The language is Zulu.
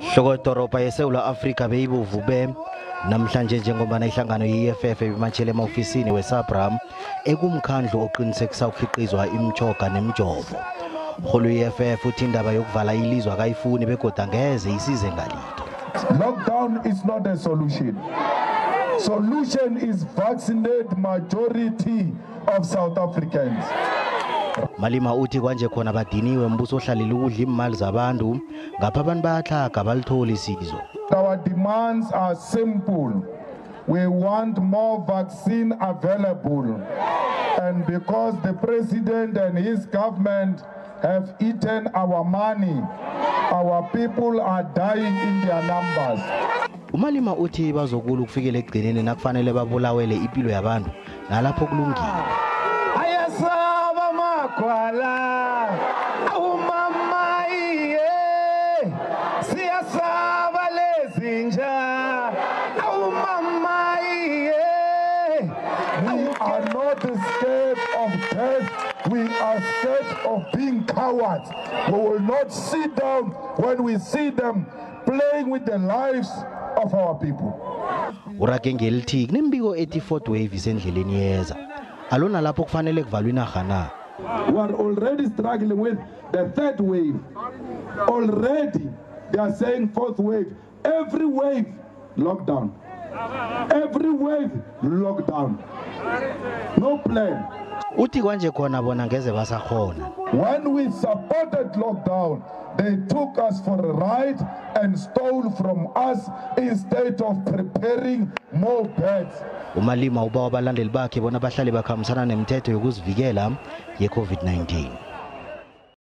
Hloko-doroba yeSouth Africa beyibuvube namhlanje njengoba ihlangano yeEFF beyimatjhela ema-ofisini weSAHPRA ekumkhandlu oqinisekisa ukukhiqizwa imjoga nemjovo. Umrholi weEFF uthi indaba yokuvala ilizwe akayifuni begoda ngeze isize ngalito. Lockdown is not a solution. Solution is vaccinate majority of South Africans. Malema uthi kwanje khona badiniwe mbuso ohlalile ukudla imali zabantu ngapha abantu bayahlaga balitholi isizo. Our demands are simple. We want more vaccine available, and because the president and his government have eaten our money, our people are dying in their numbers. Malema uthi bazokula ukufikela ekugcineni nakufanele babulawele impilo yabantu nalapho kulungile. Ayasaba makwala umama iye siyasaba lezinja umama iye. We are not scared of death, we are scared of being cowards. We will not sit down when we see them playing with the lives of our people. Urakenge lithi kunembiko ethi fourth wave isendleleni yeza. Alona lapho kufanele kuvalwe inarha na. We are already struggling with the third wave. Already they are saying fourth wave. Every wave lockdown. Every wave lockdown. No plan. Uthi kwanje khona bona ngeze basakhona. When we supported lockdown, they took us for a ride and stole from us instead of preparing more beds. Malema ubawa abalandeli bakhe bona bahlale bakhambisana nemithetho yokuzivikela yeCovid-19.